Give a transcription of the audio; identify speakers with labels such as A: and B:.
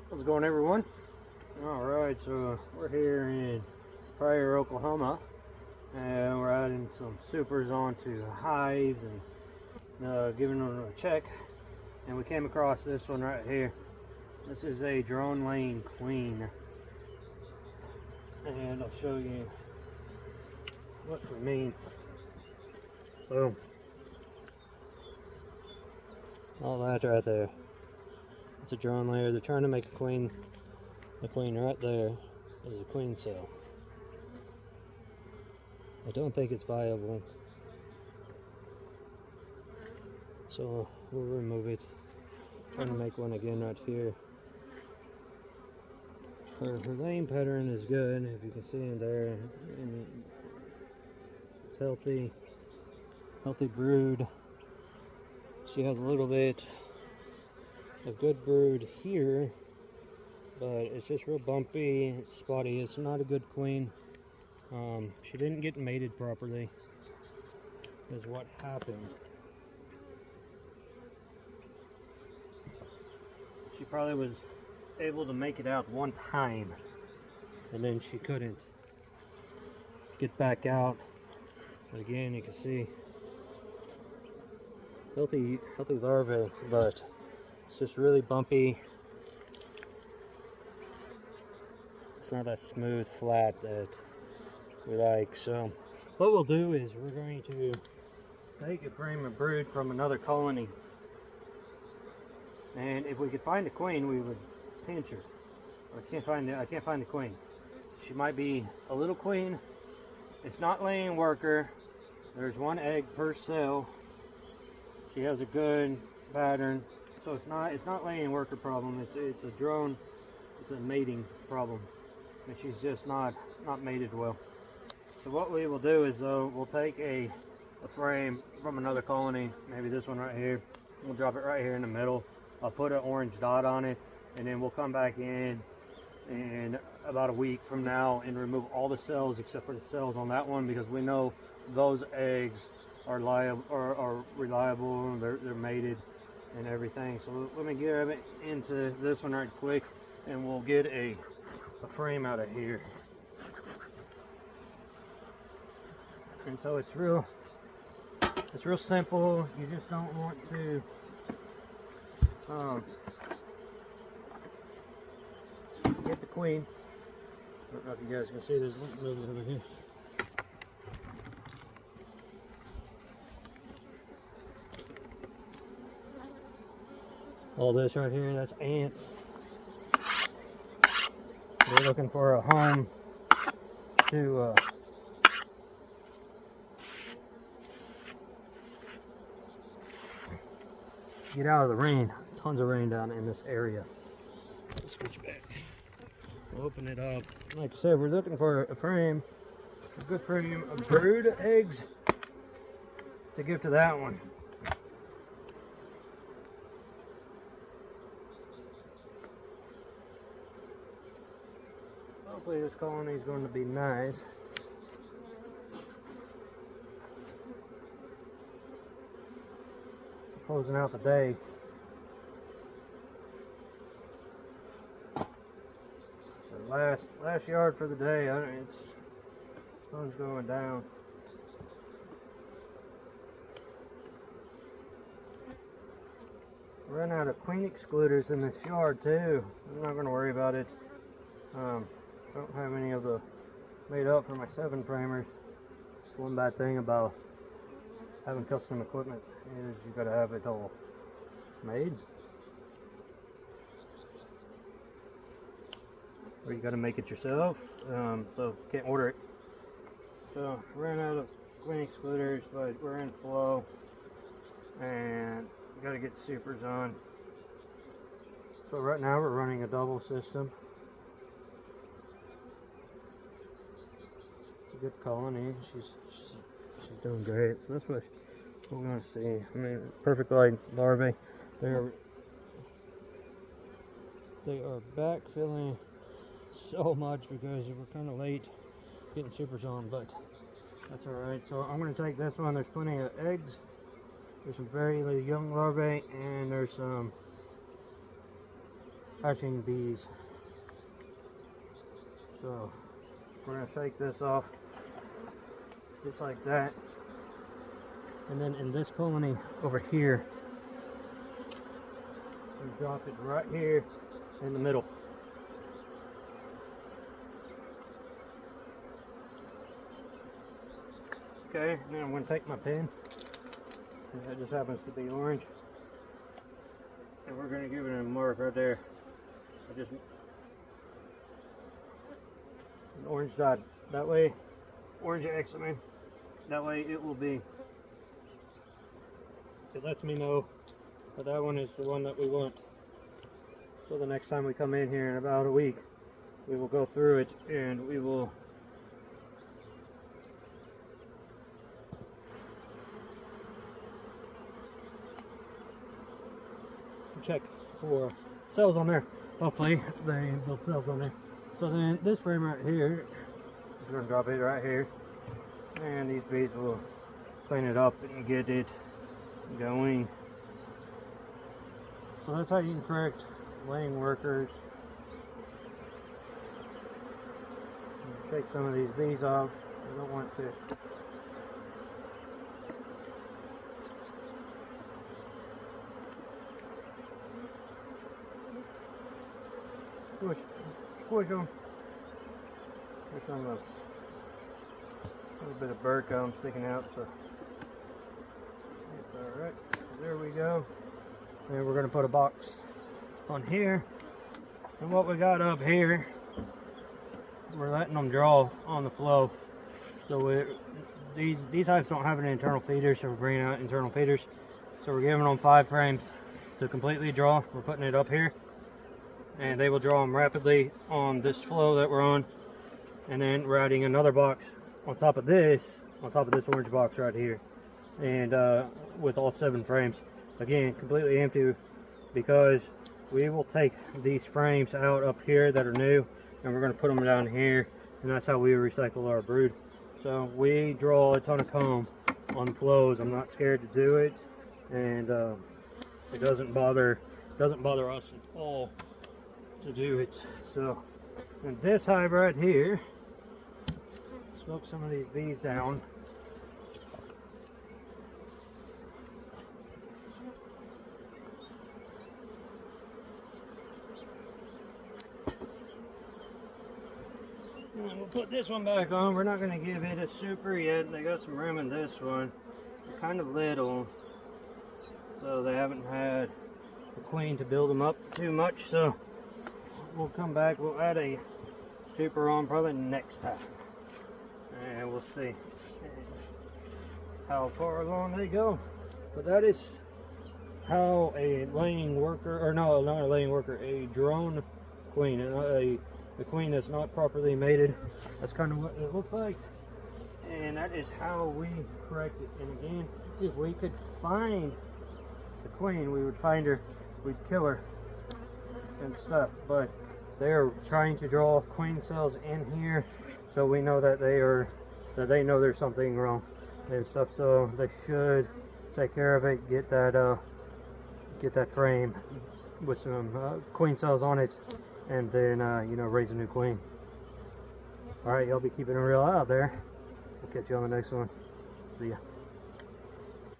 A: How's it going, everyone? Alright, so we're here in Pryor, Oklahoma, and we're adding some supers onto hives and giving them a check. And we came across this one right here. This is a drone laying queen, and I'll show you what we mean. So, all that right there, it's a drone layer. They're trying to make a queen. The queen right there is a queen cell. I don't think it's viable, so we'll remove it. Trying to make one again right here. Her laying pattern is good, if you can see in there, and it's healthy brood. She has a little bit of good brood here, but it's just real bumpy, it's spotty. It's not a good queen. She didn't get mated properly, is what happened. She probably was able to make it out one time, and then she couldn't get back out. But again, you can see healthy larvae, but it's just really bumpy. It's not that smooth flat that we like. So what we'll do is we're going to take a frame of brood from another colony, and if we could find a queen, we would pinch her. I can't find the queen. She might be a little queen. It's not laying worker. There's one egg per cell. She has a good pattern, so it's not laying worker problem. It's a drone. It's a mating problem, and she's just not mated well. So what we will do is, though, we'll take a frame from another colony, maybe this one right here. We'll drop it right here in the middle. I'll put an orange dot on it, and then we'll come back in about a week from now and remove all the cells except for the cells on that one, because we know those eggs are reliable, they're mated and everything. So let me get into this one right quick, and we'll get a frame out of here. And so it's real simple. You just don't want to get the queen. I don't know if you guys can see, there's a little bit over here. All this right here, that's ants. They're looking for a home to get out of the rain. Tons of rain down in this area. Let's switch back. We'll open it up. Like I said, we're looking for a frame, a good frame of brood eggs to give to that one. Hopefully this colony is going to be nice. Closing out the day. So last yard for the day. Sun's going down. Run out of queen excluders in this yard too. I'm not going to worry about it. Don't have any of the made up for my 7 framers. It's one bad thing about having custom equipment is you gotta have it all made, or you gotta make it yourself. So can't order it. So ran out of queen excluders, but we're in flow, and we gotta get supers on. So right now we're running a double system. Good colony. She's doing great. So that's what we're going to see. I mean, perfect light larvae. They are backfilling so much because we're kind of late getting supers on, but that's all right. So I'm going to take this one. There's plenty of eggs. There's some very young larvae, and there's some hatching bees. So we're going to shake this off just like that. And then in this colony over here, we drop it right here in the middle. Okay, now I'm going to take my pen, and that just happens to be orange, and we're going to give it a mark right there. An orange dot. That way, orange X, I mean, that way it will be, it lets me know that that one is the one that we want. So the next time we come in here in about a week, we will go through it and we will check for cells on there. Hopefully they build cells on there. So then this frame right here is going to drop it right here, and these bees will clean it up and get it going. So that's how you can correct laying workers. Shake some of these bees off. I don't want to. Squish them. There's some a little bit of bird comb sticking out, so it's alright. There we go. And we're going to put a box on here. And what we got up here, we're letting them draw on the flow. So these hives don't have an internal feeder, so we're bringing out internal feeders. So we're giving them 5 frames to completely draw. We're putting it up here, and they will draw them rapidly on this flow that we're on. And then we're adding another box on top of this orange box right here, and with all 7 frames, again completely empty, because we will take these frames out up here that are new, and we're going to put them down here, and that's how we recycle our brood. So we draw a ton of comb on flows. I'm not scared to do it, and it doesn't bother us at all to do it. So, and this hive right here, smoke some of these bees down. And we'll put this one back on. We're not going to give it a super yet. They got some room in this one. They're kind of little, so they haven't had the queen to build them up too much. So we'll come back. We'll add a super on probably next time, and we'll see how far along they go. But that is how a laying worker, or no, not a laying worker, a drone queen, a queen that's not properly mated. That's kind of what it looks like, and that is how we correct it. And again, if we could find the queen, we would find her, we'd kill her and stuff. But they're trying to draw queen cells in here, so we know that they know there's something wrong and stuff. So they should take care of it, get that frame with some queen cells on it, and then you know, raise a new queen. All right, y'all be keeping a real eye out there. We'll catch you on the next one. See ya.